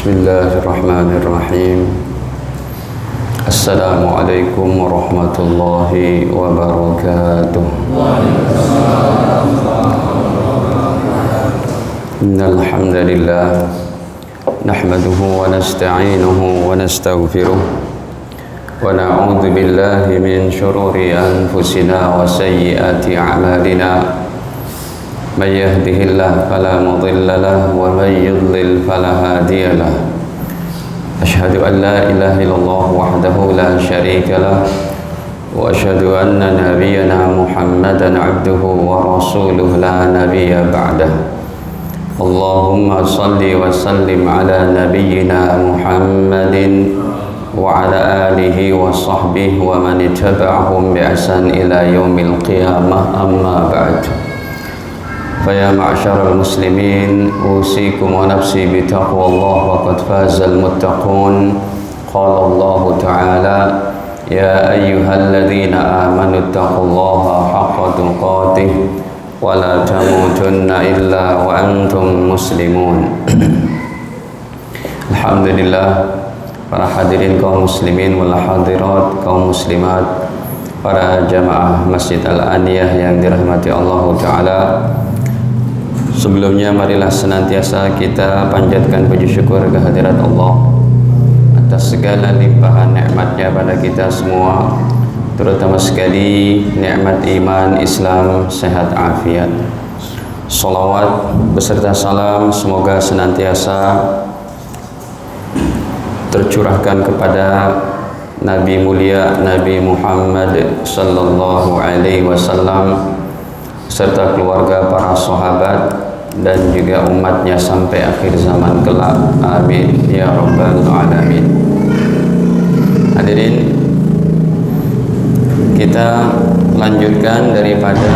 Bismillahirrahmanirrahim. Assalamualaikum warahmatullahi wabarakatuh. Innal hamdalillah nahmaduhu wa nasta'inuhu wa nastaghfiruh wa na'udzu billahi min shururi anfusina wa sayyiati a'malina. من يهده الله فلا مضل له ومن يضلل فلا هادي له أشهد أن لا إله إلا الله وحده لا شريك له وأشهد أن نبينا محمدا عبده ورسوله لا نبي بعده اللهم صل وسلم على نبينا محمد وعلى آله وصحبه ومن اتبعهم بإحسان إلى يوم القيامة أما بعد فيا معشر المسلمين أوصيكم ونفسي بتقوى الله وقد فاز المتقون قال الله تعالى يا أيها الذين آمنوا اتقوا الله حق تقاته ولا تموتن إلا وأنتم مسلمون. Alhamdulillah, para hadirin kaum muslimin wal hadirat, kaum muslimat, para jamaah Masjid Al-Aniyah yang dirahmati Allah Ta'ala. Sebelumnya marilah senantiasa kita panjatkan puji syukur kehadirat Allah atas segala limpahan nikmatnya pada kita semua, terutama sekali nikmat iman, Islam, sehat, afiat. Salawat beserta salam semoga senantiasa tercurahkan kepada Nabi mulia Nabi Muhammad sallallahu alaihi wasallam serta keluarga, para sahabat dan juga umatnya sampai akhir zaman kelak. Amin ya rabbal alamin. Hadirin, kita lanjutkan daripada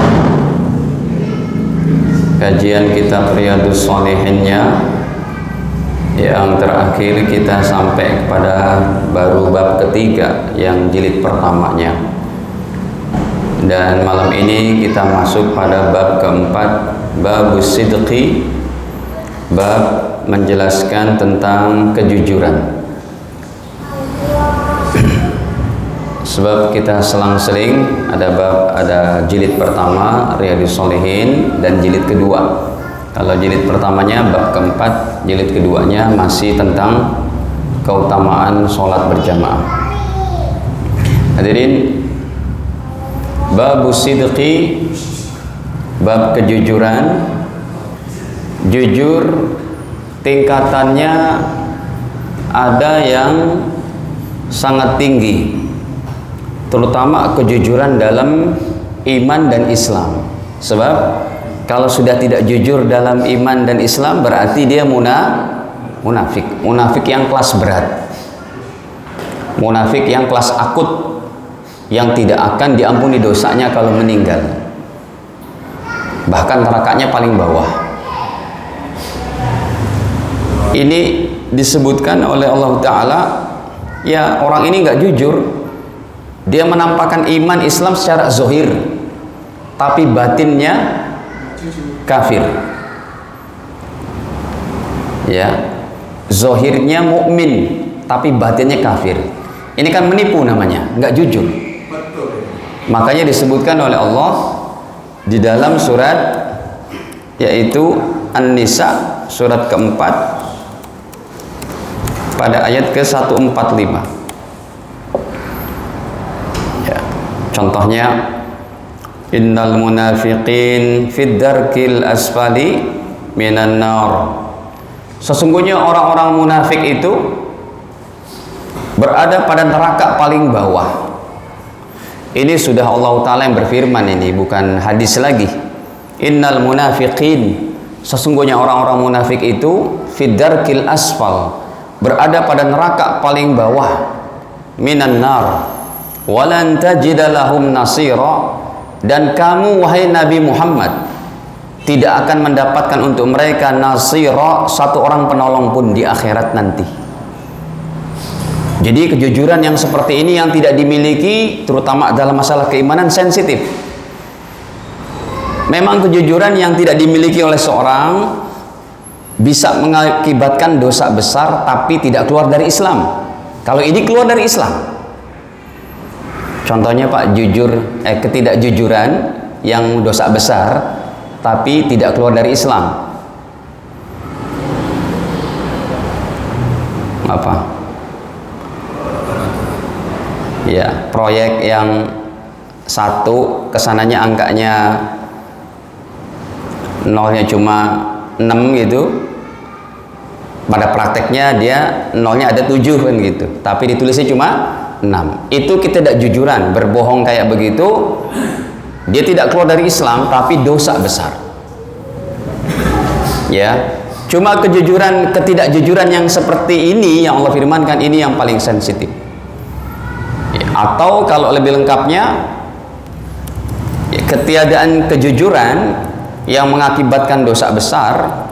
kajian kitab Riyadhus Shalihinnya. Yang terakhir kita sampai kepada baru bab ketiga yang jilid pertamanya. Dan malam ini kita masuk pada bab keempat, babus sidqi, bab menjelaskan tentang kejujuran. Sebab kita selang-seling ada jilid pertama Riyadhus Shalihin dan jilid kedua. Kalau jilid pertamanya bab keempat, jilid keduanya masih tentang keutamaan sholat berjamaah. Hadirin, babus sidqi, bab kejujuran. Jujur tingkatannya ada yang sangat tinggi, terutama kejujuran dalam iman dan Islam. Sebab kalau sudah tidak jujur dalam iman dan Islam berarti dia munafik. Munafik yang kelas berat, munafik yang kelas akut, yang tidak akan diampuni dosanya kalau meninggal, bahkan nerakanya paling bawah. Ini disebutkan oleh Allah Ta'ala, ya orang ini nggak jujur, dia menampakkan iman Islam secara zahir, tapi batinnya kafir. Ya, zahirnya mukmin, tapi batinnya kafir. Ini kan menipu namanya, nggak jujur. Makanya disebutkan oleh Allah di dalam surat yaitu An-Nisa surat keempat pada ayat ke-145. Ya, contohnya innal munafiqin fid darkil asfali minan nar. Sesungguhnya orang-orang munafik itu berada pada neraka paling bawah. Ini sudah Allah Ta'ala yang berfirman, ini bukan hadis lagi. Innal munafiqin, sesungguhnya orang-orang munafik itu fid darkil asfal, berada pada neraka paling bawah, minan nar walan tajida lahum nasira, dan kamu wahai Nabi Muhammad tidak akan mendapatkan untuk mereka nasira, satu orang penolong pun di akhirat nanti. Jadi kejujuran yang seperti ini yang tidak dimiliki, terutama dalam masalah keimanan, sensitif. Memang kejujuran yang tidak dimiliki oleh seorang bisa mengakibatkan dosa besar tapi tidak keluar dari Islam. Kalau ini keluar dari Islam. Contohnya Pak, ketidakjujuran yang dosa besar tapi tidak keluar dari Islam. Apa? Ya, proyek yang satu kesananya angkanya nolnya cuma 6 gitu, pada prakteknya dia nolnya ada 7 kan gitu, tapi ditulisnya cuma 6. Itu ketidakjujuran, berbohong kayak begitu, dia tidak keluar dari Islam tapi dosa besar. Ya, cuma ketidakjujuran yang seperti ini yang Allah firmankan, ini yang paling sensitif. Ya, atau kalau lebih lengkapnya, ya, ketiadaan kejujuran yang mengakibatkan dosa besar,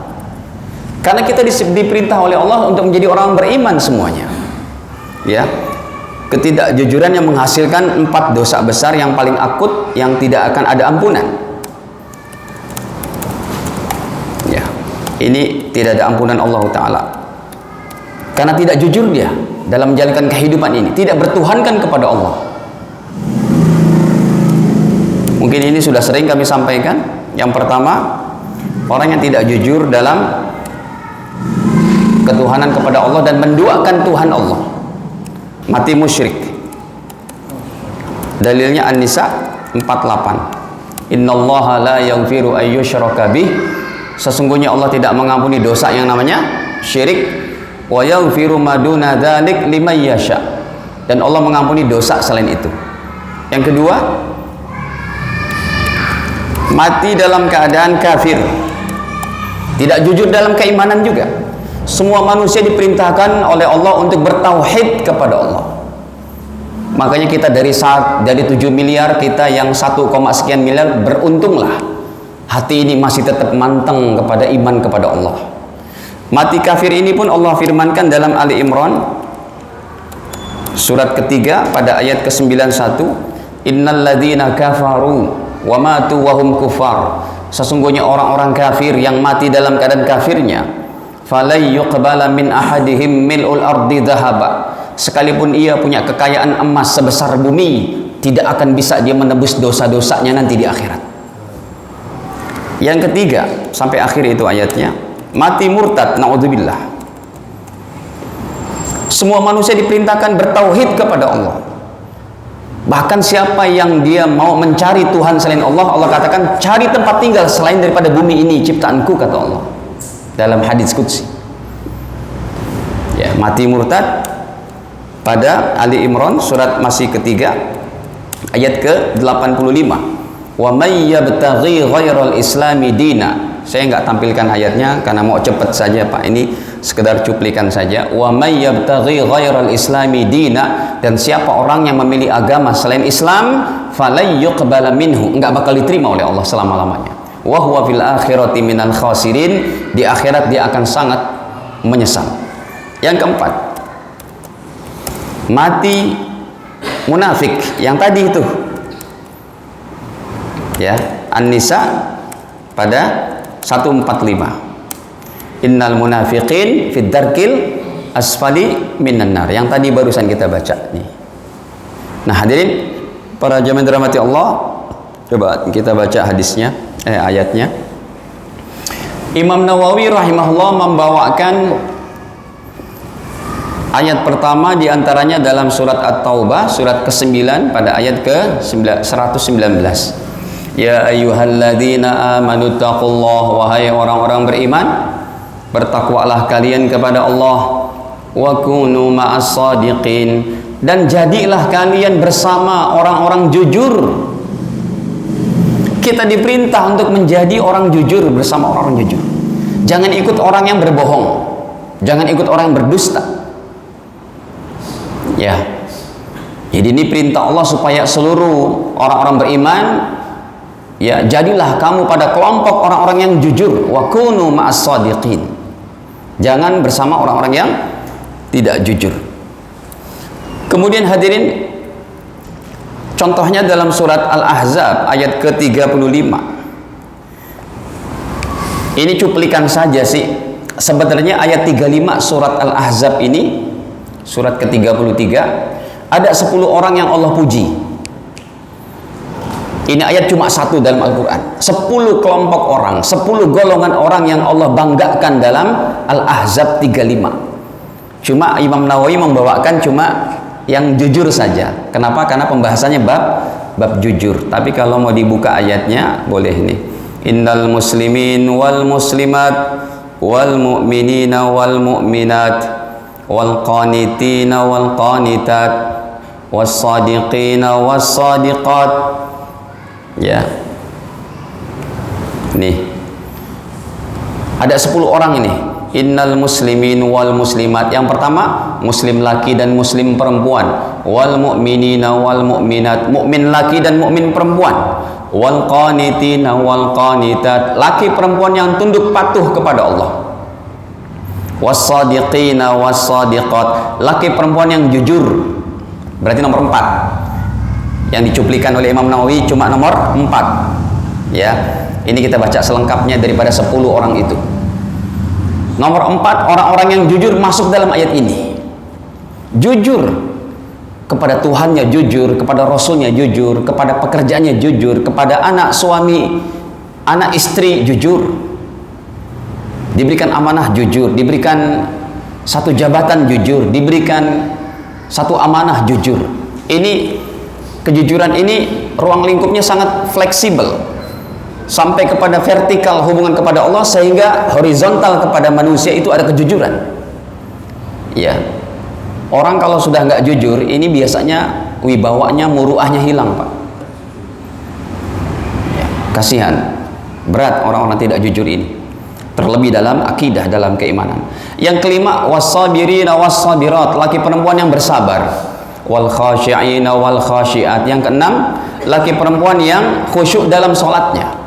karena kita diperintah oleh Allah untuk menjadi orang beriman semuanya. Ya, ketidakjujuran yang menghasilkan 4 dosa besar yang paling akut yang tidak akan ada ampunan. Ya, ini tidak ada ampunan Allah Ta'ala, karena tidak jujur dia dalam menjalankan kehidupan ini, tidak bertuhankan kepada Allah. Mungkin ini sudah sering kami sampaikan. Yang pertama, orang yang tidak jujur dalam ketuhanan kepada Allah dan menduakan Tuhan Allah, mati musyrik. Dalilnya An-Nisa 48. Innallaha la yaghfiru an yushraka bih. Sesungguhnya Allah tidak mengampuni dosa yang namanya syirik. Wa yaghfiru ma duna dzalik liman yasha. Dan Allah mengampuni dosa selain itu. Yang kedua, mati dalam keadaan kafir, tidak jujur dalam keimanan juga. Semua manusia diperintahkan oleh Allah untuk bertauhid kepada Allah. Makanya kita dari 7 miliar, kita yang 1, sekian miliar, beruntunglah hati ini masih tetap manteng kepada iman kepada Allah. Mati kafir ini pun Allah firmankan dalam Ali Imran surat ketiga pada ayat ke-91, innal ladzina kafaru wa matu wa hum kufar. Sesungguhnya orang-orang kafir yang mati dalam keadaan kafirnya, falay yuqbala min ahadihim mil'ul ardi dhahaba. Sekalipun ia punya kekayaan emas sebesar bumi, tidak akan bisa dia menebus dosa-dosanya nanti di akhirat. Yang ketiga, sampai akhir itu ayatnya, mati murtad, naudzubillah. Semua manusia diperintahkan bertauhid kepada Allah. Bahkan siapa yang dia mau mencari Tuhan selain Allah, Allah katakan cari tempat tinggal selain daripada bumi ini ciptaanku, kata Allah dalam hadits qudsi. Ya, mati murtad pada Ali Imran surat masih ketiga ayat ke-85. Wa may yabtaghi ghairal islami dina. Saya nggak tampilkan ayatnya karena mau cepat saja Pak, ini sekedar cuplikan saja. Wa may yabtaghi ghairal islami dina, dan siapa orang yang memilih agama selain Islam, falay yuqbala minhu, enggak bakal diterima oleh Allah selama-lamanya. Wa huwa fil akhirati minal khasirin, di akhirat dia akan sangat menyesal. Yang keempat, mati munafik yang tadi itu. Ya, An-Nisa pada 145. Innal munafiqin fid darkil asfali minan nar. Yang tadi barusan kita baca nih. Nah, hadirin para jamaah dirahmati Allah, coba kita baca hadisnya, ayatnya. Imam Nawawi rahimahullah membawakan ayat pertama diantaranya dalam surat At-Taubah surat ke-9 pada ayat ke-119. Ya ayyuhalladzina amanu taqullah, wahai orang-orang beriman, bertakwalah kalian kepada Allah, wa kunu ma'as shadiqin, dan jadilah kalian bersama orang-orang jujur. Kita diperintah untuk menjadi orang jujur, bersama orang jujur. Jangan ikut orang yang berbohong, jangan ikut orang yang berdusta. Ya, jadi ini perintah Allah supaya seluruh orang-orang beriman, ya, jadilah kamu pada kelompok orang-orang yang jujur. Wa kunu ma'as shadiqin, jangan bersama orang-orang yang tidak jujur. Kemudian hadirin, contohnya dalam surat Al-Ahzab ayat ke-35. Ini cuplikan saja sih, sebenarnya ayat 35 surat Al-Ahzab ini, surat ke-33, ada 10 orang yang Allah puji. Ini ayat cuma satu dalam Al-Quran. 10 kelompok orang, 10 golongan orang yang Allah banggakan dalam Al-Ahzab 35. Cuma Imam Nawawi membawakan cuma yang jujur saja. Kenapa? Karena pembahasannya bab jujur. Tapi kalau mau dibuka ayatnya boleh nih. Innal muslimin wal muslimat wal mu'minina wal mu'minat wal qanitina wal qanitat was sadiqina was sadiqat. Ya. Nih. Ada 10 orang ini. Innal muslimin wal muslimat. Yang pertama, muslim laki dan muslim perempuan. Wal mu'minina wal mu'minat. Mukmin laki dan mukmin perempuan. Wal qanitina wal qanitat. Laki perempuan yang tunduk patuh kepada Allah. Was sadiqina was sadiqat. Laki perempuan yang jujur. Berarti nomor 4. Yang dicuplikan oleh Imam Nawawi cuma nomor 4. Ya. Ini kita baca selengkapnya daripada 10 orang itu. Nomor 4, orang-orang yang jujur masuk dalam ayat ini. Jujur kepada Tuhannya, jujur kepada Rasulnya, jujur kepada pekerjaannya, jujur kepada anak, suami, anak istri, jujur. Diberikan amanah, jujur. Diberikan satu jabatan, jujur. Diberikan satu amanah, jujur. Ini kejujuran ini ruang lingkupnya sangat fleksibel sampai kepada vertikal hubungan kepada Allah, sehingga horizontal kepada manusia itu ada kejujuran. Ya, orang kalau sudah nggak jujur ini biasanya wibawanya, muruahnya hilang, Pak. Ya, kasihan, berat orang-orang tidak jujur ini, terlebih dalam akidah, dalam keimanan. Yang kelima, was-sabirina was-sabirat, laki perempuan yang bersabar. Wal khasyi'ina wal khasyiat. Yang keenam, laki perempuan yang khusyuk dalam sholatnya.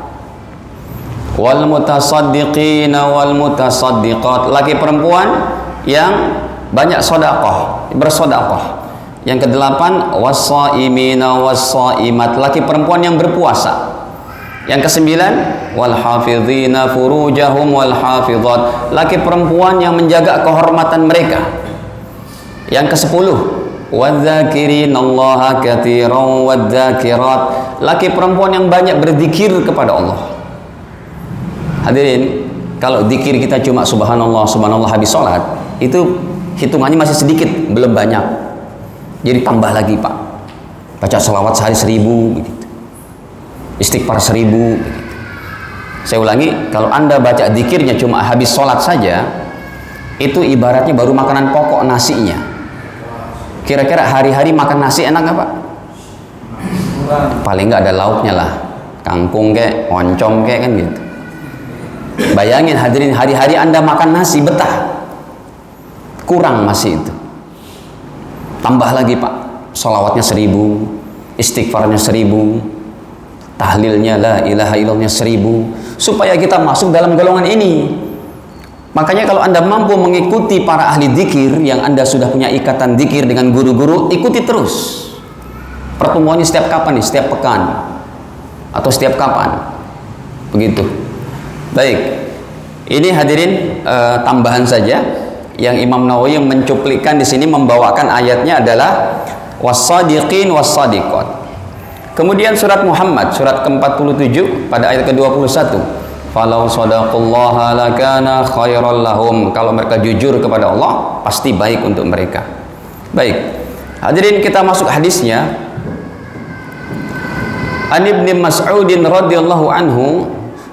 Wal mutasaddiqina wal mutasaddiqat, laki perempuan yang banyak sedekah, bersedekah. Yang kedelapan, was-shaimina was-shaimat, laki perempuan yang berpuasa. Yang kesembilan, wal hafizina furujahum wal hafizat, laki perempuan yang menjaga kehormatan mereka. Yang kesepuluh, wadzakirinallaha katsiran wadzakirat, laki perempuan yang banyak berzikir kepada Allah. Hadirin, kalau zikir kita cuma subhanallah subhanallah habis sholat, itu hitungannya masih sedikit, belum banyak. Jadi tambah lagi, Pak. Baca selawat sehari 1000 begitu. Istighfar 1000 begitu. Saya ulangi, kalau Anda baca zikirnya cuma habis sholat saja, itu ibaratnya baru makanan pokok nasinya. Kira-kira hari-hari makan nasi enak nggak, Pak? Paling nggak ada lauknya lah, kangkung kek, oncom kek, kan gitu. Bayangin hadirin, hari-hari Anda makan nasi betah, kurang masih itu. Tambah lagi, Pak, sholawatnya 1000, istighfarnya 1000, tahlilnya la ilaha illallahnya 1000, supaya kita masuk dalam golongan ini. Makanya kalau Anda mampu mengikuti para ahli dzikir, yang Anda sudah punya ikatan dzikir dengan guru-guru, ikuti terus. Pertemuannya setiap kapan nih? Setiap pekan atau setiap kapan? Begitu. Baik. Ini hadirin tambahan saja yang Imam Nawawi yang mencuplikkan di sini, membawakan ayatnya adalah was-sadiqin was-sadiqat. Kemudian surat Muhammad, surat ke-47 pada ayat ke-21. Falau sadaqallaha lakana khairal lahum. Kalau mereka jujur kepada Allah, pasti baik untuk mereka. Baik. Hadirin, kita masuk hadisnya. An Ibnu Mas'ud radhiyallahu anhu,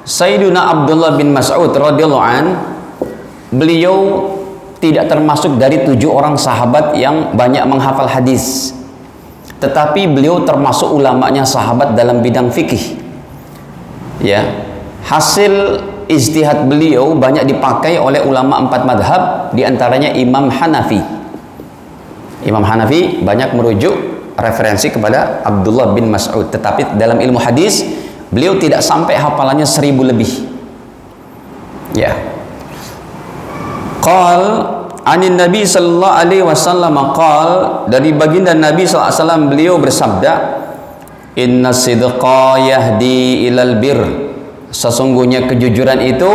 Sayyiduna Abdullah bin Mas'ud radhiyallahu an, beliau tidak termasuk dari 7 orang sahabat yang banyak menghafal hadis. Tetapi beliau termasuk ulamanya sahabat dalam bidang fikih. Ya. Hasil ijtihad beliau banyak dipakai oleh ulama 4 madhab, diantaranya Imam Hanafi. Imam Hanafi banyak merujuk referensi kepada Abdullah bin Mas'ud, tetapi dalam ilmu hadis beliau tidak sampai hafalannya 1000 lebih. Ya. Qal anin Nabi sallallahu alaihi wasallam qal, dari baginda Nabi sallallahu alaihi wasallam beliau bersabda, inna sidqa yahdi ilal bir, sesungguhnya kejujuran itu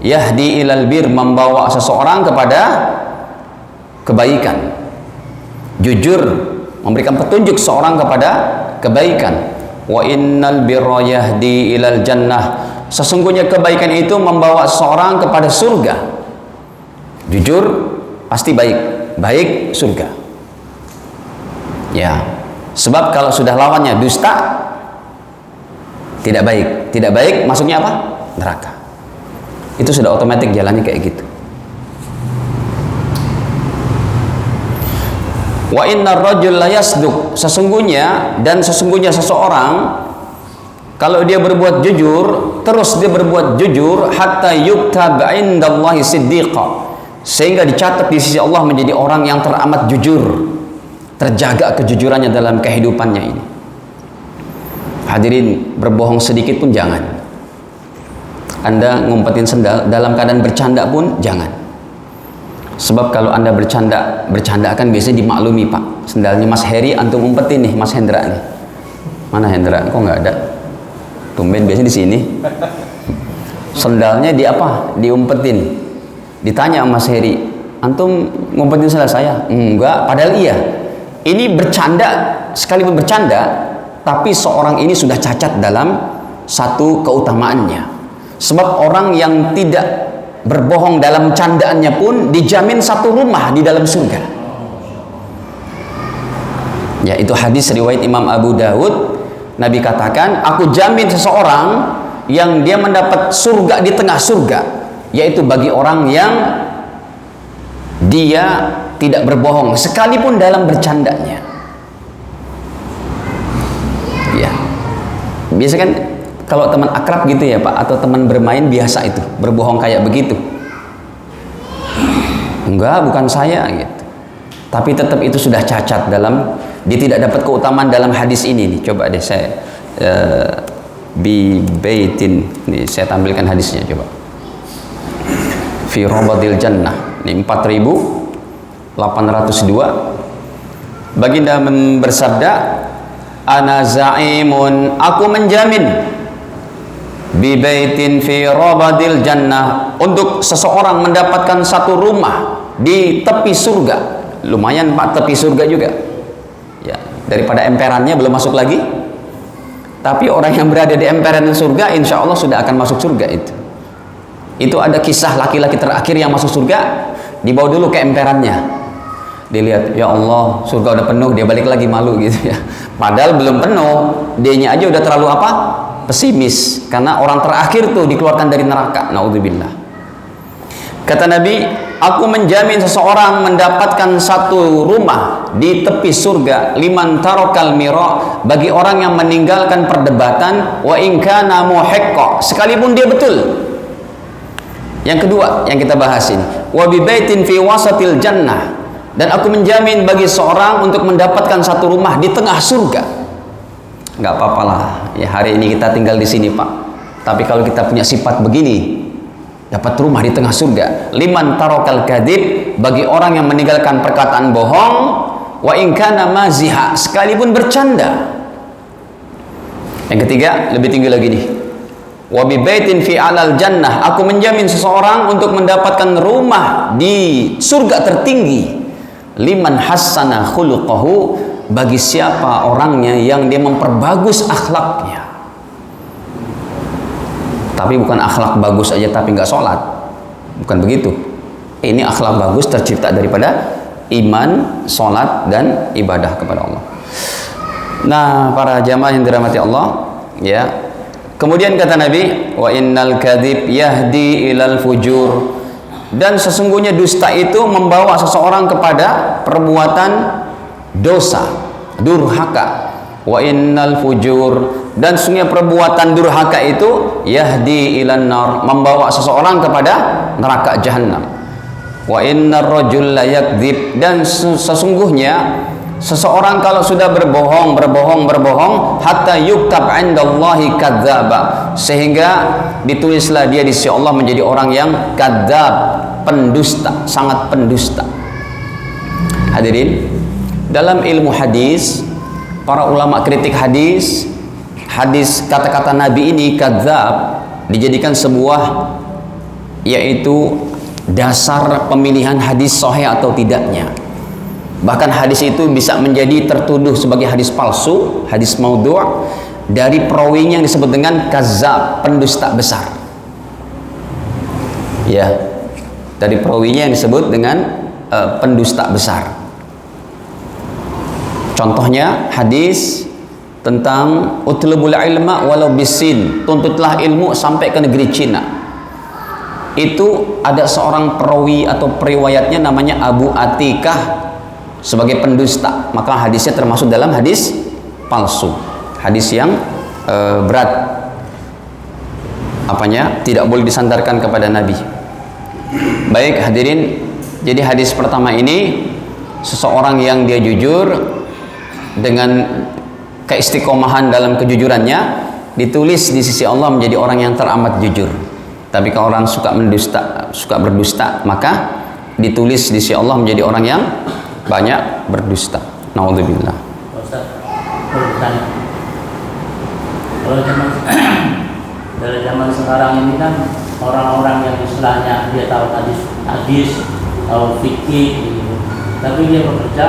yahdi ilal bir, membawa seseorang kepada kebaikan. Jujur memberikan petunjuk seorang kepada kebaikan. Wa innal birra yahdi ilal jannah, sesungguhnya kebaikan itu membawa seseorang kepada surga. Jujur pasti baik, baik surga. Ya, sebab kalau sudah lawannya dusta, tidak baik. Tidak baik masuknya apa? Neraka. Itu sudah otomatis jalannya kayak gitu. Wa innar rajul la yasduq, sesungguhnya seseorang kalau dia berbuat jujur, terus dia berbuat jujur, hatta yuktab indallahi siddiqa, sehingga dicatat di sisi Allah menjadi orang yang teramat jujur, terjaga kejujurannya dalam kehidupannya ini. Hadirin, berbohong sedikit pun jangan. Anda ngumpetin sendal dalam keadaan bercanda pun jangan. Sebab kalau Anda bercanda kan biasanya dimaklumi, Pak. Sendalnya Mas Heri antum umpetin nih, Mas Hendra nih. Mana Hendra? Kok nggak ada? Tumben biasanya di sini. Sendalnya di apa? Diumpetin. Ditanya sama Mas Heri, antum ngumpetin sendal saya? Enggak, padahal iya. Ini bercanda, sekalipun bercanda, tapi seorang ini sudah cacat dalam satu keutamaannya. Sebab orang yang tidak berbohong dalam candaannya pun dijamin satu rumah di dalam surga. Ya, itu hadis riwayat Imam Abu Dawud. Nabi katakan, aku jamin seseorang yang dia mendapat surga di tengah surga, yaitu bagi orang yang dia tidak berbohong sekalipun dalam bercandanya. Ya, biasa kan kalau teman akrab gitu ya Pak, atau teman bermain biasa itu berbohong kayak begitu. Enggak, bukan saya gitu. Tapi tetap itu sudah cacat dalam, dia tidak dapat keutamaan dalam hadis ini nih. Coba deh saya bi baitin nih, saya tampilkan hadisnya coba. Fi rabadil jannah, ini 4802. Baginda bersabda, ana za'imun, aku menjamin, bibaitin fi rabadil jannah, untuk seseorang mendapatkan satu rumah di tepi surga. Lumayan Pak, tepi surga juga ya, daripada emperannya belum masuk lagi, tapi orang yang berada di emperan surga insya Allah sudah akan masuk surga. Itu ada kisah laki-laki terakhir yang masuk surga, dibawa dulu ke emperannya, dilihat, ya Allah surga udah penuh, dia balik lagi malu gitu ya, padahal belum penuh, dianya aja udah terlalu apa, pesimis, karena orang terakhir tuh dikeluarkan dari neraka. Naudzubillah. Kata Nabi, aku menjamin seseorang mendapatkan satu rumah di tepi surga, liman tarokal mira, bagi orang yang meninggalkan perdebatan, wa in kana muhiqqa, sekalipun dia betul. Yang kedua yang kita bahas ini, wa bi baitin fi wasatil jannah, dan aku menjamin bagi seorang untuk mendapatkan satu rumah di tengah surga. Nggak apa-apalah ya, hari ini kita tinggal di sini Pak, tapi kalau kita punya sifat begini, dapat rumah di tengah surga. Liman tarokal kadib, bagi orang yang meninggalkan perkataan bohong, wa in kana maziha, sekalipun bercanda. Yang ketiga lebih tinggi lagi nih, wa bi baitin fi alal jannah, aku menjamin seseorang untuk mendapatkan rumah di surga tertinggi. Liman hassana khuluquhu, bagi siapa orangnya yang dia memperbagus akhlaknya. Tapi bukan akhlak bagus aja tapi nggak sholat, bukan begitu. Ini akhlak bagus tercipta daripada iman, sholat, dan ibadah kepada Allah. Nah, para jamaah yang dirahmati Allah, ya. Kemudian kata Nabi, wa innal kadhib yahdi ilal fujur, dan sesungguhnya dusta itu membawa seseorang kepada perbuatan dosa, durhaka. Wa innal fujur, dan sesungguhnya perbuatan durhaka itu yahdi ilan nar, membawa seseorang kepada neraka jahanam. Wa innar rajul la yakdzib, dan sesungguhnya seseorang kalau sudah berbohong hatta yuktab indallahi kadzdzaba, sehingga ditulislah dia di sisi Allah menjadi orang yang kadzdzab, pendusta, sangat pendusta. Hadirin, dalam ilmu hadis, para ulama kritik hadis kata-kata Nabi ini kadzdzab dijadikan sebuah yaitu dasar pemilihan hadis sahih atau tidaknya. Bahkan hadis itu bisa menjadi tertuduh sebagai hadis palsu, hadis maudhu' dari perawinya yang disebut dengan kazzab, pendusta besar. Ya, dari perawinya yang disebut dengan pendusta besar. Contohnya hadis tentang utlubul ilma walau bisin, tuntutlah ilmu sampai ke negeri Cina. Itu ada seorang perawi atau periwayatnya namanya Abu Atikah sebagai pendusta, maka hadisnya termasuk dalam hadis palsu, hadis yang berat, tidak boleh disandarkan kepada Nabi. Baik hadirin, jadi hadis pertama ini, seseorang yang dia jujur dengan keistiqomahan dalam kejujurannya, ditulis di sisi Allah menjadi orang yang teramat jujur. Tapi kalau orang suka berdusta, maka ditulis di sisi Allah menjadi orang yang banyak berdusta. Naudzubillah. Ustaz, kalau dari zaman sekarang ini kan orang-orang yang istilahnya dia tahu hadis, tahu fikih, gitu. Tapi dia bekerja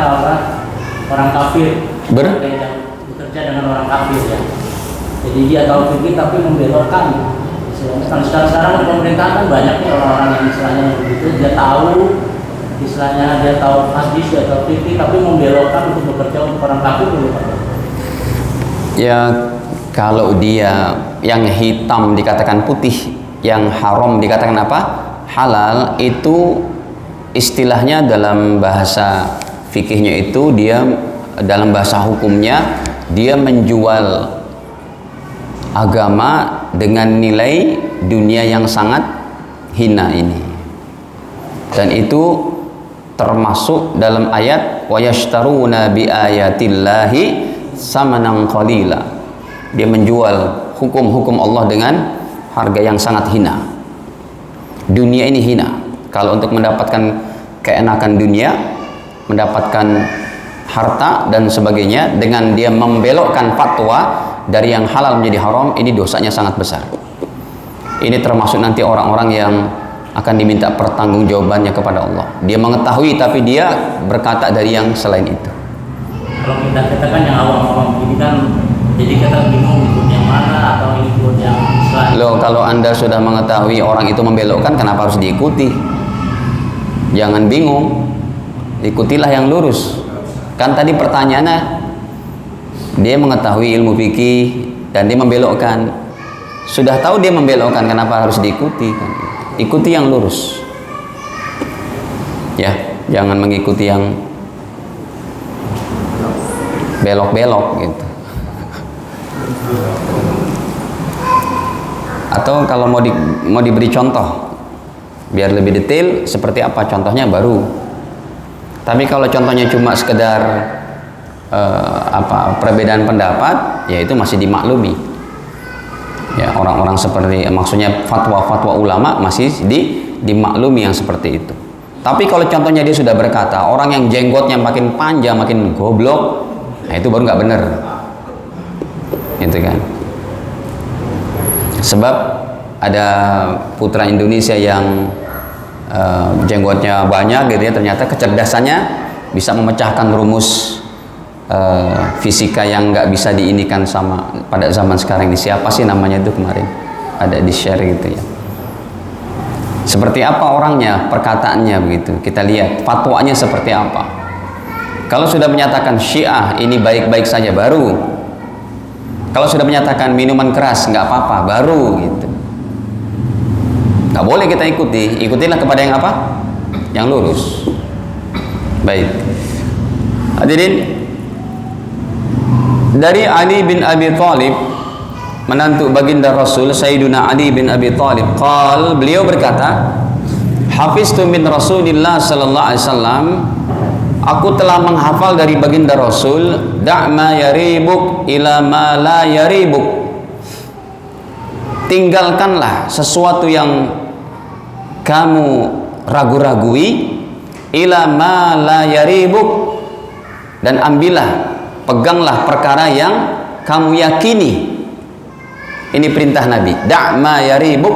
orang kafir, bekerja dengan orang kafir ya. Jadi dia tahu fikih tapi membelokkan. Kan sekarang pemerintah kan banyak nih orang-orang yang istilahnya begitu, dia tahu istilahnya, dia tahu hadis, dia tahu fikih tapi membelokkan untuk bekerja untuk orang kafir dulu. Ya, kalau dia yang hitam dikatakan putih, yang haram dikatakan apa? Halal, itu istilahnya dalam bahasa fikihnya itu, dia dalam bahasa hukumnya dia menjual agama dengan nilai dunia yang sangat hina ini. Dan itu termasuk dalam ayat wa yashtaruna bi ayatillahi samanan qalila. Dia menjual hukum-hukum Allah dengan harga yang sangat hina. Dunia ini hina. Kalau untuk mendapatkan keenakan dunia, mendapatkan harta dan sebagainya, dengan dia membelokkan fatwa dari yang halal menjadi haram, ini dosanya sangat besar. Ini termasuk nanti orang-orang yang akan diminta pertanggungjawabannya kepada Allah. Dia mengetahui tapi dia berkata dari yang selain itu. Kalau kita katakan yang awam-awam ini kan, jadi kita bingung ikut yang mana atau ikut yang selain. Loh, kalau Anda sudah mengetahui orang itu membelokkan, kenapa harus diikuti? Jangan bingung, ikutilah yang lurus. Kan tadi pertanyaannya, dia mengetahui ilmu fikih dan dia membelokkan. Sudah tahu dia membelokkan, kenapa harus diikuti? Ikuti yang lurus. Ya, jangan mengikuti yang belok-belok gitu. Atau kalau mau diberi contoh biar lebih detail seperti apa contohnya baru. Tapi kalau contohnya cuma sekedar perbedaan pendapat, ya itu masih dimaklumi. Ya, orang-orang seperti, maksudnya fatwa-fatwa ulama masih dimaklumi yang seperti itu. Tapi kalau contohnya dia sudah berkata orang yang jenggotnya makin panjang makin goblok, nah itu baru nggak benar. Gitu kan. Sebab ada putra Indonesia yang jenggotnya banyak gitu ya, ternyata kecerdasannya bisa memecahkan rumus fisika yang nggak bisa diinikan sama pada zaman sekarang ini. Siapa sih namanya itu kemarin ada di share gitu ya. Seperti apa orangnya, perkataannya begitu. Kita lihat fatwanya seperti apa. Kalau sudah menyatakan Syiah ini baik-baik saja baru. Kalau sudah menyatakan minuman keras nggak apa-apa baru gitu. Nggak boleh kita ikuti. Ikutilah kepada yang apa? Yang lurus. Baik. Hadirin, dari Ali bin Abi Thalib, menantu baginda Rasul Sayyiduna Ali bin Abi Thalib, beliau berkata, hafiztu min Rasulillah sallallahu alaihi wasallam, aku telah menghafal dari baginda Rasul, da'ma yaribuk ila ma la yaribuk, tinggalkanlah sesuatu yang kamu ragu-ragui, ila ma la yaribuk, dan ambillah, peganglah perkara yang kamu yakini. Ini perintah Nabi. Da' ma yaribuk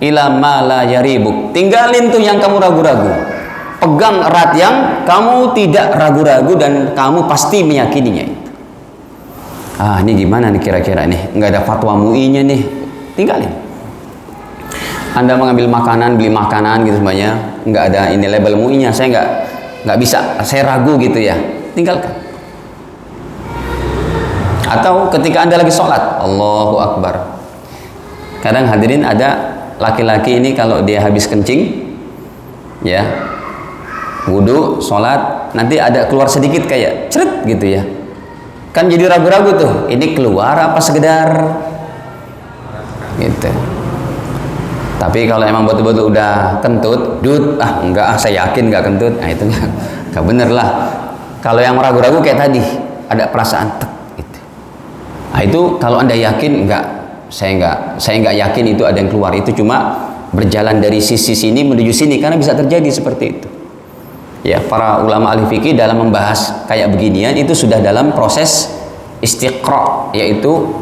ila ma la yaribuk. Tinggalin tuh yang kamu ragu-ragu. Pegang erat yang kamu tidak ragu-ragu dan kamu pasti meyakininya itu. Ini gimana nih kira-kira nih? Nggak ada fatwa MUI-nya nih. Tinggalin. Anda mengambil makanan, beli makanan gitu semuanya, nggak ada ini label MUI-nya. Saya nggak bisa. Saya ragu gitu ya. Tinggalkan. Atau ketika Anda lagi sholat, Allahu Akbar. Kadang hadirin ada laki-laki ini kalau dia habis kencing, ya, wudu, sholat, nanti ada keluar sedikit kayak ceret gitu ya. Kan jadi ragu-ragu tuh, ini keluar apa sekedar gitu. Tapi kalau emang betul-betul udah kentut, enggak, saya yakin enggak kentut, itu enggak bener lah. Kalau yang ragu-ragu kayak tadi, ada perasaan gitu. Itu kalau Anda yakin enggak, saya enggak yakin itu ada yang keluar. Itu cuma berjalan dari sisi sini menuju sini, karena bisa terjadi seperti itu. Ya, para ulama ahli fikih dalam membahas kayak beginian itu sudah dalam proses istiqra, yaitu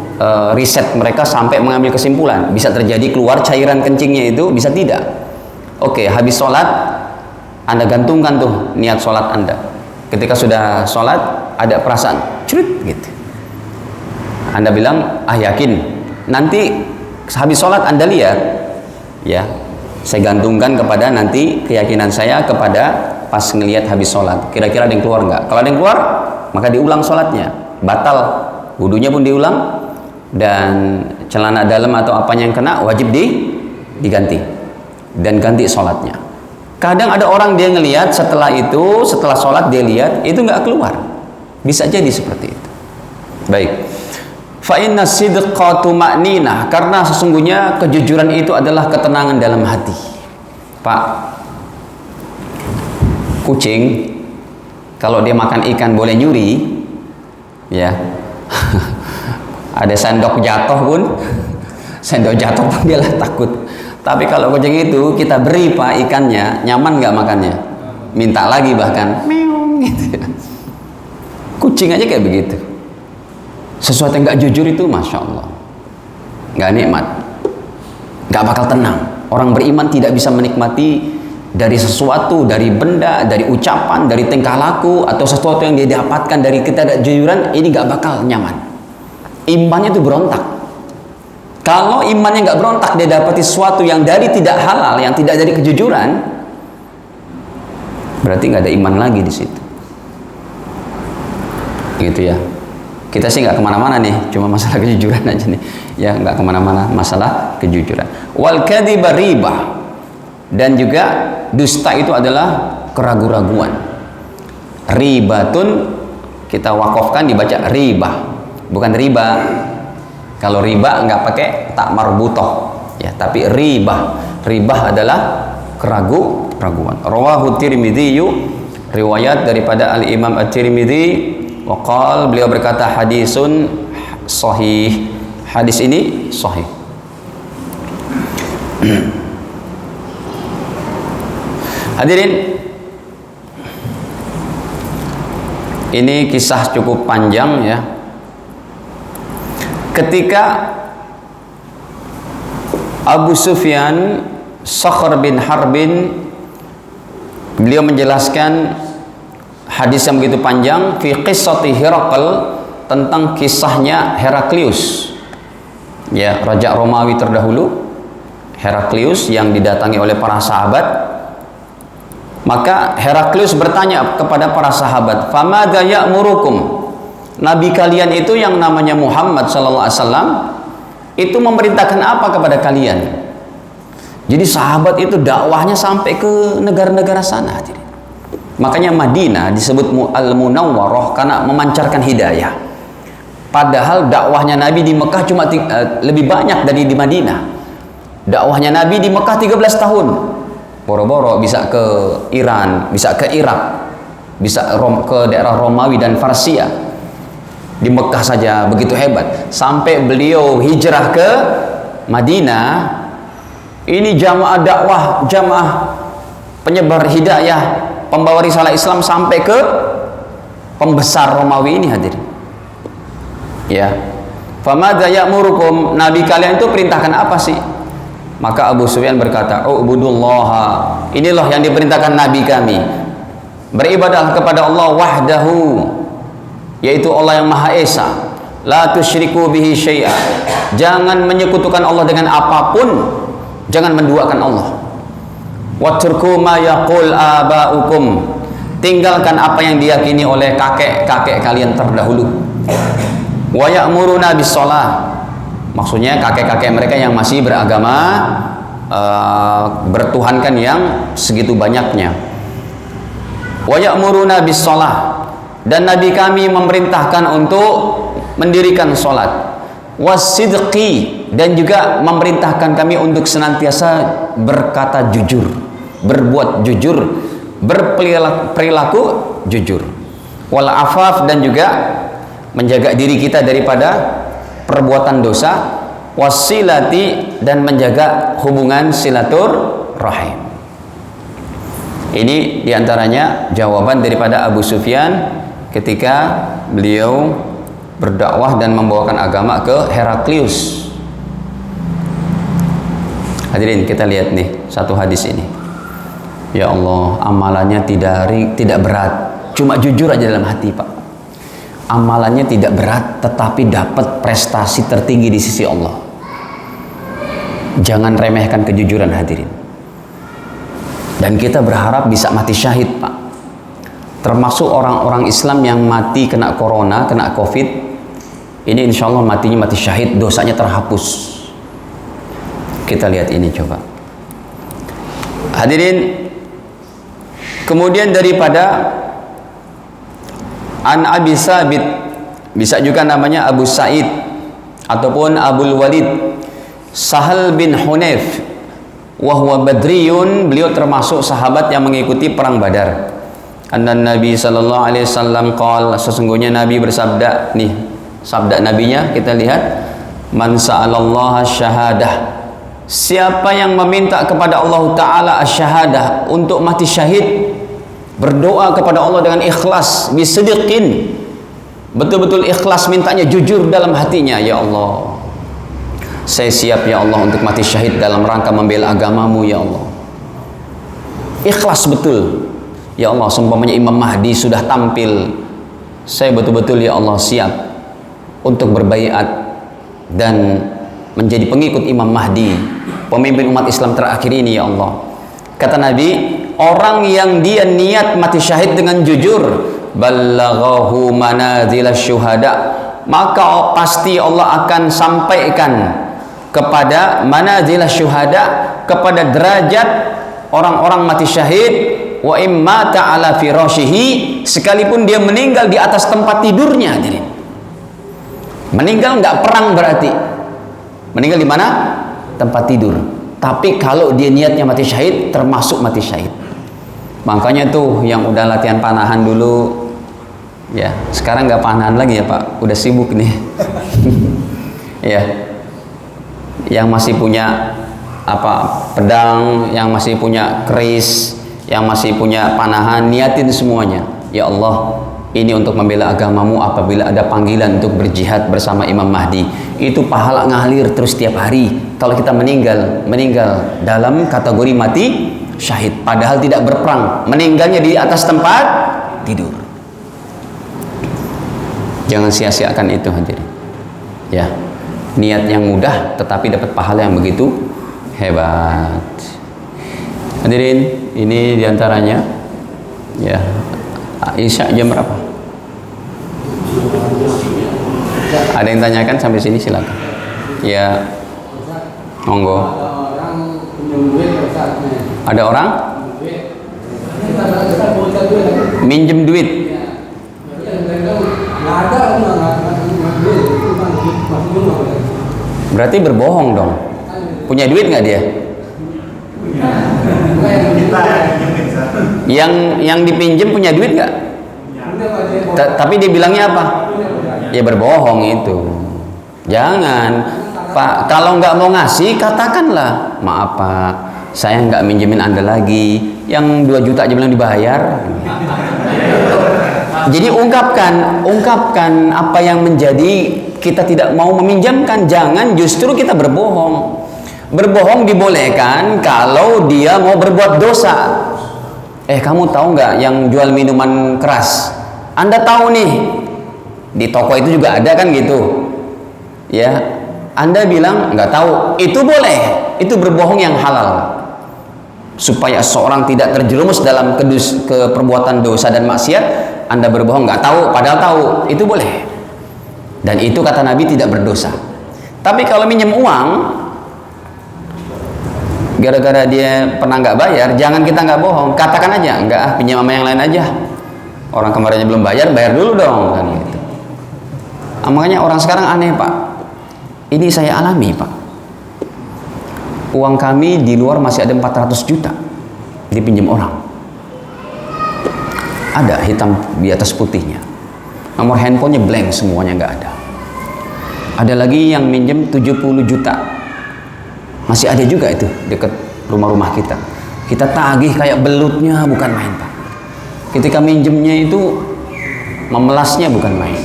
riset mereka sampai mengambil kesimpulan. Bisa terjadi keluar cairan kencingnya itu, bisa tidak. Oke, habis sholat Anda gantungkan tuh niat sholat Anda. Ketika sudah sholat ada perasaan cerut gitu, Anda bilang yakin. Nanti habis sholat Anda lihat, ya, saya gantungkan kepada nanti keyakinan saya kepada pas ngelihat habis sholat, kira-kira ada yang keluar nggak? Kalau ada yang keluar, maka diulang sholatnya, batal, wudunya pun diulang, dan celana dalam atau apanya yang kena wajib diganti, dan ganti sholatnya. Kadang ada orang dia ngelihat setelah sholat dia lihat itu nggak keluar, bisa jadi seperti itu. Baik. Fa inna sidqa tuma'ninah, karena sesungguhnya kejujuran itu adalah ketenangan dalam hati. Pak, kucing kalau dia makan ikan boleh nyuri, ya. Ada sendok jatuh pun dia lah takut. Tapi kalau kucing itu kita beri Pak ikannya, nyaman nggak makannya? Minta lagi bahkan. Meong gitu. Kucing aja kayak begitu. Sesuatu yang nggak jujur itu, masya Allah, nggak nikmat, nggak bakal tenang. Orang beriman tidak bisa menikmati dari sesuatu, dari benda, dari ucapan, dari tingkah laku, atau sesuatu yang dia dapatkan dari ketidakjujuran, ini nggak bakal nyaman. Imannya itu berontak. Kalau imannya nggak berontak, dia dapati sesuatu yang dari tidak halal, yang tidak dari kejujuran, berarti nggak ada iman lagi di situ. Gitu ya. Kita sih nggak kemana-mana nih, cuma masalah kejujuran aja nih. Ya, nggak kemana-mana masalah kejujuran. Wal kadhiba ribah. Dan juga dusta itu adalah keraguan-raguan. Ribatun kita wakafkan dibaca ribah, bukan riba. Kalau riba nggak pakai tak marbutoh, ya, tapi ribah. Ribah adalah keraguan. Rawahu Tirmidzi, riwayat daripada Al Imam At-Tirmidzi. Waqal, beliau berkata hadisun sahih. Hadis ini sahih. Hadirin, ini kisah cukup panjang ya. Ketika Abu Sufyan Sakhr bin Harbin, beliau menjelaskan hadis yang begitu panjang fi qissati Herakl, tentang kisahnya Heraklius, ya, raja Romawi terdahulu, Heraklius yang didatangi oleh para sahabat. Maka Heraklius bertanya kepada para sahabat, "Famadza ya'murukum?" Nabi kalian itu yang namanya Muhammad sallallahu alaihi wasallam itu memerintahkan apa kepada kalian? Jadi sahabat itu dakwahnya sampai ke negara-negara sana. Makanya Madinah disebut Al-Munawwarah karena memancarkan hidayah. Padahal dakwahnya Nabi di Mekah cuma lebih banyak dari di Madinah. Dakwahnya Nabi di Mekah 13 tahun. Boro-boro bisa ke Iran, bisa ke Irak, bisa ke daerah Romawi dan Farsia. Di Mekah saja begitu hebat. Sampai beliau hijrah ke Madinah, ini jamaah dakwah, jamaah penyebar hidayah, pembawa risalah Islam sampai ke pembesar Romawi ini, hadirin. Ya. Famadza ya'murukum? Nabi kalian itu perintahkan apa sih? Maka Abu Sufyan berkata, "Ubudullaha." Inilah yang diperintahkan Nabi kami. Beribadah kepada Allah wahdahu, yaitu Allah yang Maha Esa. La tusyriku bihi syai'a. Jangan menyekutukan Allah dengan apapun. Jangan menduakan Allah. Watruku ma yaqul aba'ukum. Tinggalkan apa yang diyakini oleh kakek-kakek kalian terdahulu. Wa ya'muruna bis shalah. Maksudnya kakek-kakek mereka yang masih beragama bertuhankan yang segitu banyaknya. Wa ya'muruna bis shalah. Dan Nabi kami memerintahkan untuk mendirikan sholat. Wasidqi, dan juga memerintahkan kami untuk senantiasa berkata jujur, berbuat jujur, berperilaku jujur. Wal afaf, dan juga menjaga diri kita daripada perbuatan dosa. Wasilati, dan menjaga hubungan silaturahim. Ini diantaranya jawaban daripada Abu Sufyan ketika beliau berdakwah dan membawakan agama ke Heraklius. Hadirin, kita lihat nih satu hadis ini. Ya Allah, amalannya tidak berat, cuma jujur aja dalam hati, Pak. Amalannya tidak berat, tetapi dapat prestasi tertinggi di sisi Allah. Jangan remehkan kejujuran, hadirin. Dan kita berharap bisa mati syahid, Pak. Termasuk orang-orang Islam yang mati kena corona, kena COVID. Ini insya Allah matinya mati syahid, dosanya terhapus. Kita lihat ini coba. Hadirin, kemudian daripada An Abi Sabit, bisa juga namanya Abu Sa'id ataupun Abul Walid, Sahal bin Hunayf, wahwa badriyun, beliau termasuk sahabat yang mengikuti perang Badar. Anna Nabi sallallahu alaihi wasallam qala, sesungguhnya Nabi bersabda, nih sabda nabinya kita lihat, man sa'alallaha syahadah, siapa yang meminta kepada Allah Ta'ala asyahadah, untuk mati syahid, berdoa kepada Allah dengan ikhlas, bisidqin, betul-betul ikhlas, mintanya jujur dalam hatinya, ya Allah, saya siap ya Allah untuk mati syahid dalam rangka membela agamamu ya Allah. Ikhlas betul. Ya Allah, seumpamanya Imam Mahdi sudah tampil, saya betul-betul ya Allah siap untuk berbaiat dan menjadi pengikut Imam Mahdi, pemimpin umat Islam terakhir ini ya Allah. Kata Nabi, orang yang dia niat mati syahid dengan jujur, ballaghahu manazila syuhada, maka pasti Allah akan sampaikan kepada manazil syuhada, kepada derajat orang-orang mati syahid. Wa imma ta'ala firashihi, sekalipun dia meninggal di atas tempat tidurnya. Jadi meninggal nggak perang, berarti meninggal di mana? Tempat tidur. Tapi kalau dia niatnya mati syahid, termasuk mati syahid. Makanya tuh yang udah latihan panahan dulu, ya sekarang nggak panahan lagi ya Pak, udah sibuk nih. Ya, yang masih punya pedang, yang masih punya keris, yang masih punya panahan, niatin semuanya. Ya Allah, ini untuk membela agamamu apabila ada panggilan untuk berjihad bersama Imam Mahdi. Itu pahala ngalir terus tiap hari. Kalau kita meninggal dalam kategori mati syahid, padahal tidak berperang, meninggalnya di atas tempat tidur. Jangan sia-siakan itu, hadirin. Ya, niat yang mudah tetapi dapat pahala yang begitu hebat. Hadirin, ini diantaranya. Ya, Isya jam berapa? Ada yang tanyakan sampai sini, silakan. Ya, monggo. Ada orang minjem duit. Berarti berbohong dong. Punya duit nggak dia? Yang dipinjem punya duit nggak? Tapi dia bilangnya apa? Ya berbohong itu. Jangan Pak, kalau nggak mau ngasih katakanlah, maaf Pak, saya nggak minjemin Anda lagi. Yang 2 juta aja belum dibayar. Jadi ungkapkan apa yang menjadi kita tidak mau meminjamkan. Jangan justru kita berbohong. Berbohong dibolehkan kalau dia mau berbuat dosa. Kamu tahu nggak yang jual minuman keras? Anda tahu nih, di toko itu juga ada kan gitu. Ya, Anda bilang nggak tahu, itu boleh. Itu berbohong yang halal. Supaya seorang tidak terjerumus dalam ke perbuatan dosa dan maksiat, Anda berbohong nggak tahu, padahal tahu, itu boleh. Dan itu kata Nabi tidak berdosa. Tapi kalau minjem uang, gara-gara dia pernah nggak bayar, jangan kita nggak bohong, katakan aja, enggak, pinjam sama yang lain aja. Orang kemarinnya belum bayar, bayar dulu dong, kan gitu. Makanya orang sekarang aneh, Pak. Ini saya alami, Pak. Uang kami di luar masih ada 400 juta dipinjam orang. Ada hitam di atas putihnya. Nomor handphonenya blank, semuanya nggak ada. Ada lagi yang minjem 70 juta. Masih ada juga itu dekat rumah-rumah kita. Kita tagih kayak belutnya, bukan main, Pak. Ketika minjemnya itu memelasnya bukan main.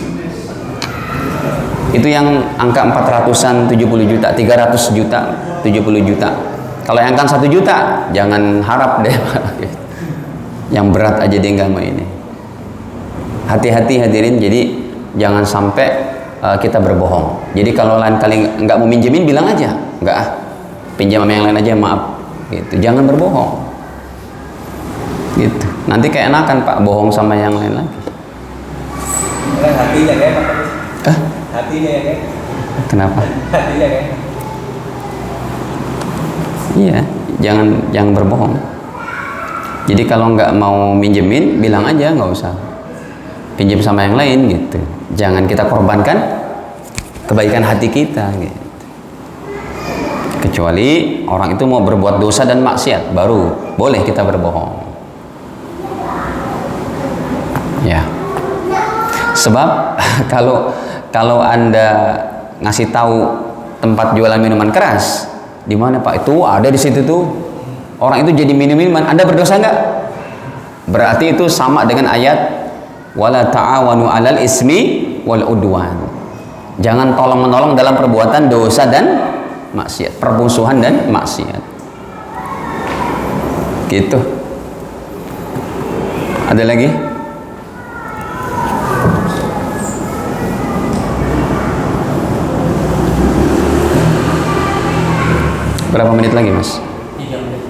Itu yang angka 400-an 70 juta, 300 juta, 70 juta. Kalau yang angka 1 juta, jangan harap deh, Pak. Yang berat aja dia nggak mau ini. Hati-hati hadirin, jadi jangan sampai kita berbohong. Jadi kalau lain kali nggak mau minjemin, bilang aja, nggak, pinjam sama yang lain aja, maaf. Gitu. Jangan berbohong. Gitu. Nanti kayak enakan, Pak, bohong sama yang lain lagi. Hatinya kayak apa? Hatinya ya kayak. Kenapa? Hatinya kayak. Iya, jangan berbohong. Jadi kalau nggak mau minjemin, bilang aja, nggak usah pinjam sama yang lain gitu. Jangan kita korbankan kebaikan hati kita gitu. Kecuali orang itu mau berbuat dosa dan maksiat, baru boleh kita berbohong. Ya. Sebab kalau Anda ngasih tahu tempat jualan minuman keras, di mana, Pak? Itu ada di situ tuh. Orang itu jadi minum minuman, Anda berdosa nggak? Berarti itu sama dengan ayat wala ta'awanu 'alal ismi wal udwan. Jangan tolong-menolong dalam perbuatan dosa dan maksiat, permusuhan dan maksiat. Gitu. Ada lagi? Berapa menit lagi, Mas? 3 menit.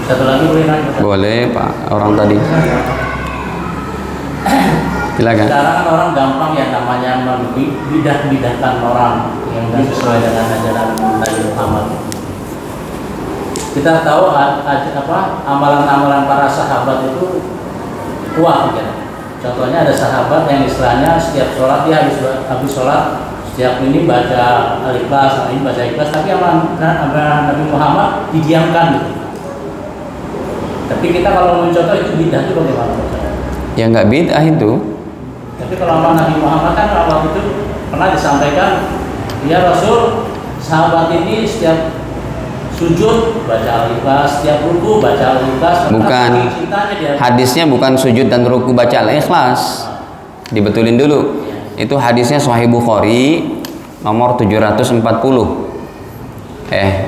Satu lagi boleh nanya? Boleh, Pak. Orang tadi. Silakan. Sekarang kan orang gampang ya namanya membidah-bidahkan orang yang tidak sesuai dengan ajaran Nabi Muhammad. Kita tahu amalan-amalan para sahabat itu kuat ya. Contohnya ada sahabat yang istilahnya setiap sholat dia habis sholat setiap ini baca Al-Ikhlas, ini baca Ikhlas, tapi amalan Nabi Muhammad didiamkan gitu. Tapi kita kalau mencontoh itu bidah itu bagaimana? Ya nggak bid'ah itu. Tapi kalau amalan Nabi Muhammad kan waktu itu pernah disampaikan, ya Rasul, sahabat ini setiap sujud baca Al-Ikhlas, setiap ruku baca Al-Ikhlas. Bukan, hadisnya bukan sujud dan ruku baca Al-Ikhlas. Dibetulin dulu. Itu hadisnya Sahih Bukhari nomor 740.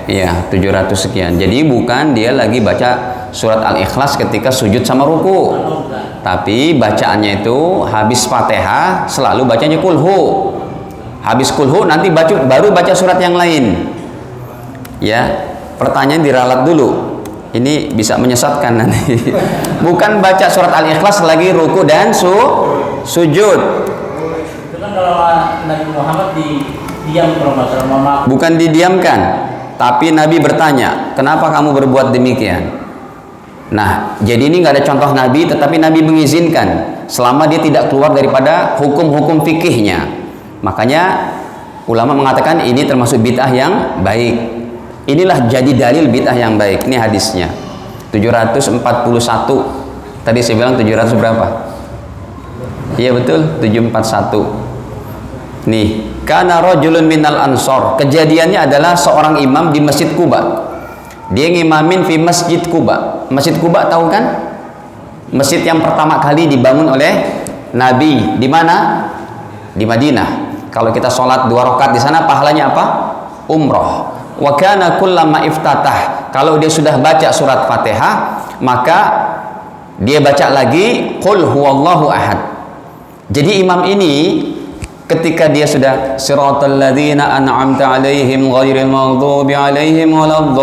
Iya, 700 sekian. Jadi bukan dia lagi baca surat Al-Ikhlas ketika sujud sama ruku. Tapi bacaannya itu habis Fatihah selalu bacanya kulhu. Habis kulhu nanti baru baca surat yang lain. Ya, pertanyaan diralat dulu. Ini bisa menyesatkan nanti. Bukan baca surat Al-Ikhlas lagi ruku dan sujud. Itu kan kalau Nabi Muhammad diam kalau masalah. Bukan didiamkan, tapi Nabi bertanya, kenapa kamu berbuat demikian? Nah, jadi ini nggak ada contoh Nabi, tetapi Nabi mengizinkan selama dia tidak keluar daripada hukum-hukum fikihnya. Makanya ulama mengatakan ini termasuk bid'ah yang baik. Inilah jadi dalil bid'ah yang baik. Ini hadisnya 741. Tadi saya bilang 700 berapa? Iya betul, 741. Nih, kana rajulun minal ansor. Kejadiannya adalah seorang imam di Masjid Quba. Dia ngimamin di Masjid Quba. Masjid Quba tahu kan? Masjid yang pertama kali dibangun oleh Nabi. Di mana? Di Madinah. Kalau kita sholat 2 rakaat di sana, pahalanya apa? umroh. Wa kana kullama iftatah, kalau dia sudah baca surat Fatihah, maka dia baca lagi qul huwallahu ahad. Jadi imam ini ketika dia sudah siratal ladzina an'amta 'alaihim ghairil maghdubi 'alaihim waladdallin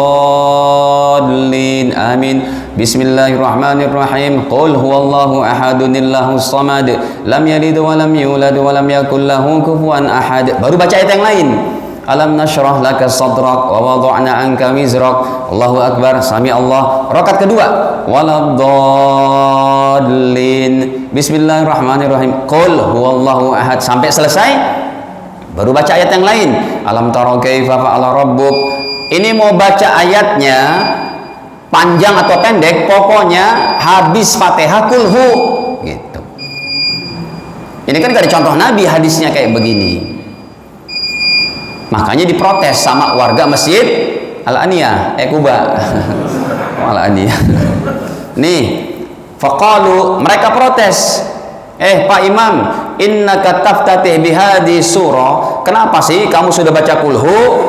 amin bismillahirrahmanirrahim qul huwallahu ahadunillahus samad lam yalid wa lam yulad wa lam yakul lahu kufuwan ahad, baru baca ayat yang lain. Alam nashrah laka sadrak wa wada'na anka wizrak. Allahu akbar, sami Allah. Rakaat kedua, waladdallin bismillahirrahmanirrahim qul huwallahu ahad, sampai selesai baru baca ayat yang lain. Alam tara kaifa fa'ala rabbuk. Ini mau baca ayatnya panjang atau pendek, pokoknya habis Fatihah kulhu gitu. Ini kan gak ada contoh Nabi hadisnya kayak begini. Makanya diprotes sama warga Masjid Al-Aniyah, Kuba. Al-Aniyah. Nih, faqalu, mereka protes. Pak Imam, innaka taftatih bihadi surah. Kenapa sih kamu sudah baca kulhu?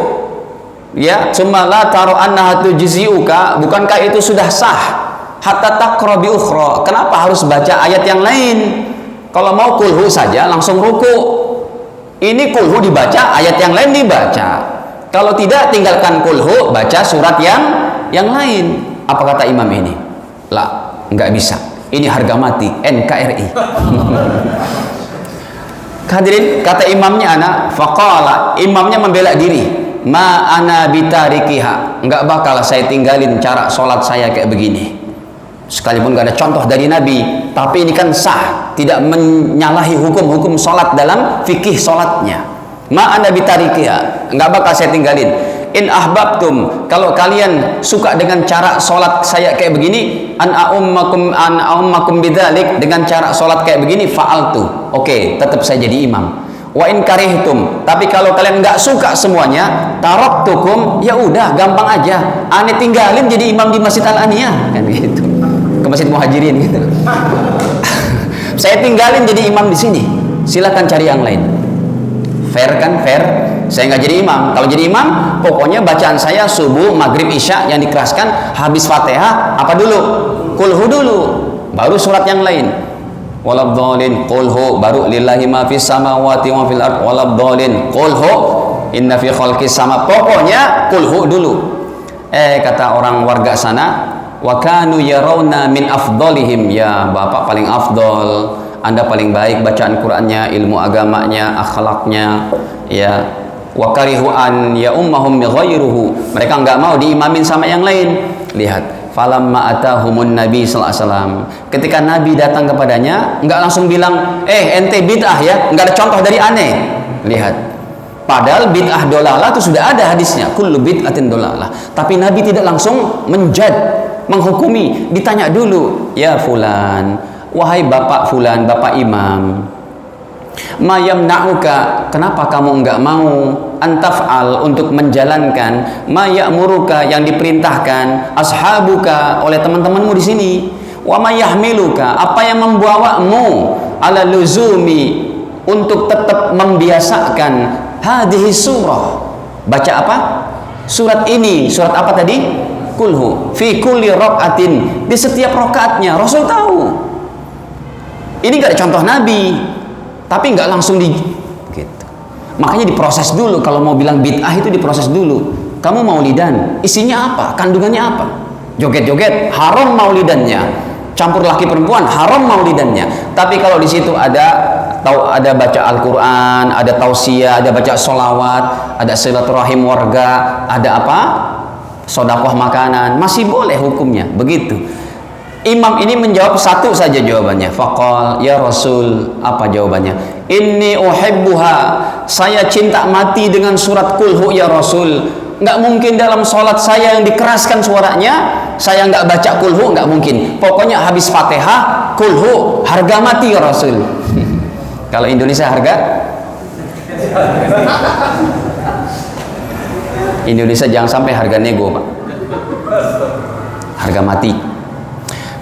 Ya, cuma la taru annaha tujzi'uka, bukankah itu sudah sah? Hatta taqra bi ukhra. Kenapa harus baca ayat yang lain? Kalau mau kulhu saja langsung ruku. Ini kulhu dibaca, ayat yang lain dibaca. Kalau tidak, tinggalkan kulhu, baca surat yang lain. Apa kata imam ini? Lah, nggak bisa. Ini harga mati, NKRI. Hadirin, kata imamnya faqala, imamnya membela diri. Ma ana bitarikiha, nggak bakal saya tinggalin cara sholat saya kayak begini. Sekalipun gak ada contoh dari Nabi, tapi ini kan sah, tidak menyalahi hukum-hukum sholat dalam fikih sholatnya. Ma'ana bitarikiha, nggak bakal saya tinggalin. In ahbabtum, kalau kalian suka dengan cara sholat saya kayak begini, an a'ummakum bidzalik, dengan cara sholat kayak begini, fa'altu. Oke, tetap saya jadi imam. Wa in karihtum, tapi kalau kalian nggak suka semuanya, taraktukum, ya udah gampang aja, ane tinggalin jadi imam di Masjid Al-Aniyah, kan gitu. Ke Masjid Muhajirin gitu. Saya tinggalin jadi imam di sini. Silakan cari yang lain. Fair kan? Fair. Saya nggak jadi imam. Kalau jadi imam, pokoknya bacaan saya subuh, maghrib, isya yang dikeraskan, habis Fatihah apa dulu? Kulhu dulu. Baru surat yang lain. Waladdallin qulhu, baru lillahi ma fis samawati wa fil ard. Waladdallin qulhu inna fi khalqis sama. Pokoknya kulhu dulu. Kata orang warga sana, wa kanu yarawna min afdalihim, ya bapak paling afdol, anda paling baik bacaan Qur'annya, ilmu agamanya, akhlaknya, ya. Wa karihu an ya ummahum ghairuhu, mereka nggak mau diimamin sama yang lain. Lihat, falamma atahumun nabi sallallahu alaihi wasallam, ketika Nabi datang kepadanya, nggak langsung bilang ente bid'ah ya, nggak ada contoh dari aneh. Lihat, padahal bid'ah dolalah itu sudah ada hadisnya, kullu bid'atin dolalah, tapi Nabi tidak langsung menghukumi, ditanya dulu, ya fulan, wahai bapak fulan, bapak imam, ma yamna'uka, kenapa kamu enggak mau antaf'al, untuk menjalankan ma ya'muruka, yang diperintahkan ashabuka, oleh teman-temanmu di sini, wa ma yahmiluka, apa yang membawamu ala luzumi, untuk tetap membiasakan hadhihi surah, baca apa? Surat ini, surat apa tadi? Kulhu fi kulli rakaatin, di setiap rakaatnya. Rasul tahu. Ini gak ada contoh Nabi, tapi nggak langsung gitu. Makanya diproses dulu. Kalau mau bilang bid'ah itu diproses dulu. Kamu maulidan, isinya apa? Kandungannya apa? Joget-joget, haram maulidannya. Campur laki perempuan, haram maulidannya. Tapi kalau di situ ada baca Al-Quran, ada tausiah, ada baca sholawat, ada silaturahim warga, ada apa? Sodakoh makanan, masih boleh hukumnya begitu. Imam ini menjawab satu saja jawabannya. Faqal, ya Rasul, apa jawabannya? Inni uhibbuha, saya cinta mati dengan surat kulhu ya Rasul. Nggak mungkin dalam sholat saya yang dikeraskan suaranya, saya nggak baca kulhu, nggak mungkin. Pokoknya habis Fatihah, kulhu, harga mati ya Rasul. Kalau Indonesia harga? Indonesia jangan sampai harga nego, Pak. Harga mati.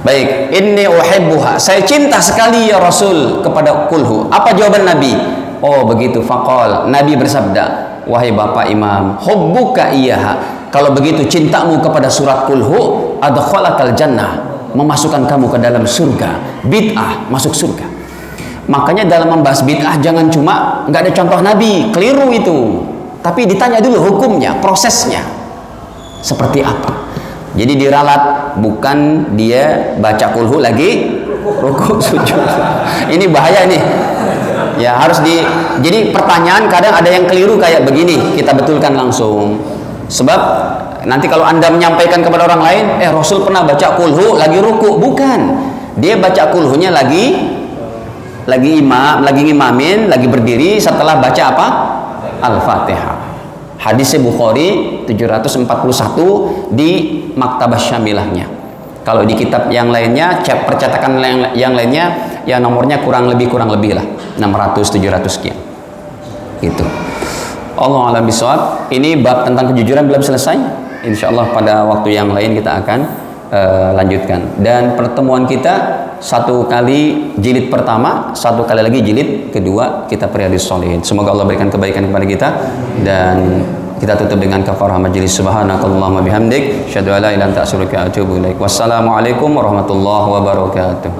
Baik, inni uhibbuha, saya cinta sekali ya Rasul kepada kulhu. Apa jawaban Nabi? Oh begitu, faqal, Nabi bersabda, wahai Bapak Imam, hubbuka iyyaha, kalau begitu cintamu kepada surat kulhu adkhalakal jannah, memasukkan kamu ke dalam surga. Bid'ah masuk surga. Makanya dalam membahas bid'ah jangan cuma nggak ada contoh Nabi, keliru itu. Tapi ditanya dulu hukumnya, prosesnya seperti apa. Jadi diralat, bukan dia baca kulhu lagi rukuk sujud. Ini bahaya nih. Ya harus jadi pertanyaan kadang ada yang keliru kayak begini, kita betulkan langsung. Sebab nanti kalau Anda menyampaikan kepada orang lain, Rasul pernah baca kulhu lagi rukuk, bukan. Dia baca kulhunya lagi ngimamin, lagi berdiri setelah baca apa? Al-Fatihah. Hadisnya Bukhari 741 di Maktabah Syamilahnya. Kalau di kitab yang lainnya, percetakan yang lainnya, ya nomornya kurang lebih lah 600-700 sekian. Gitu. Allah a'lam bishawab. Ini bab tentang kejujuran belum selesai. Insya Allah pada waktu yang lain kita akan lanjutkan. Dan pertemuan kita satu kali jilid pertama, satu kali lagi jilid kedua kitab Riyadhus Shalihin. Semoga Allah berikan kebaikan kepada kita, dan kita tutup dengan kafarah majelis. Subhanakallahumma bihamdik, asyhadu an la ilaha illa anta astaghfiruka wa atubu ilaik. Wassalamualaikum warahmatullahi wabarakatuh.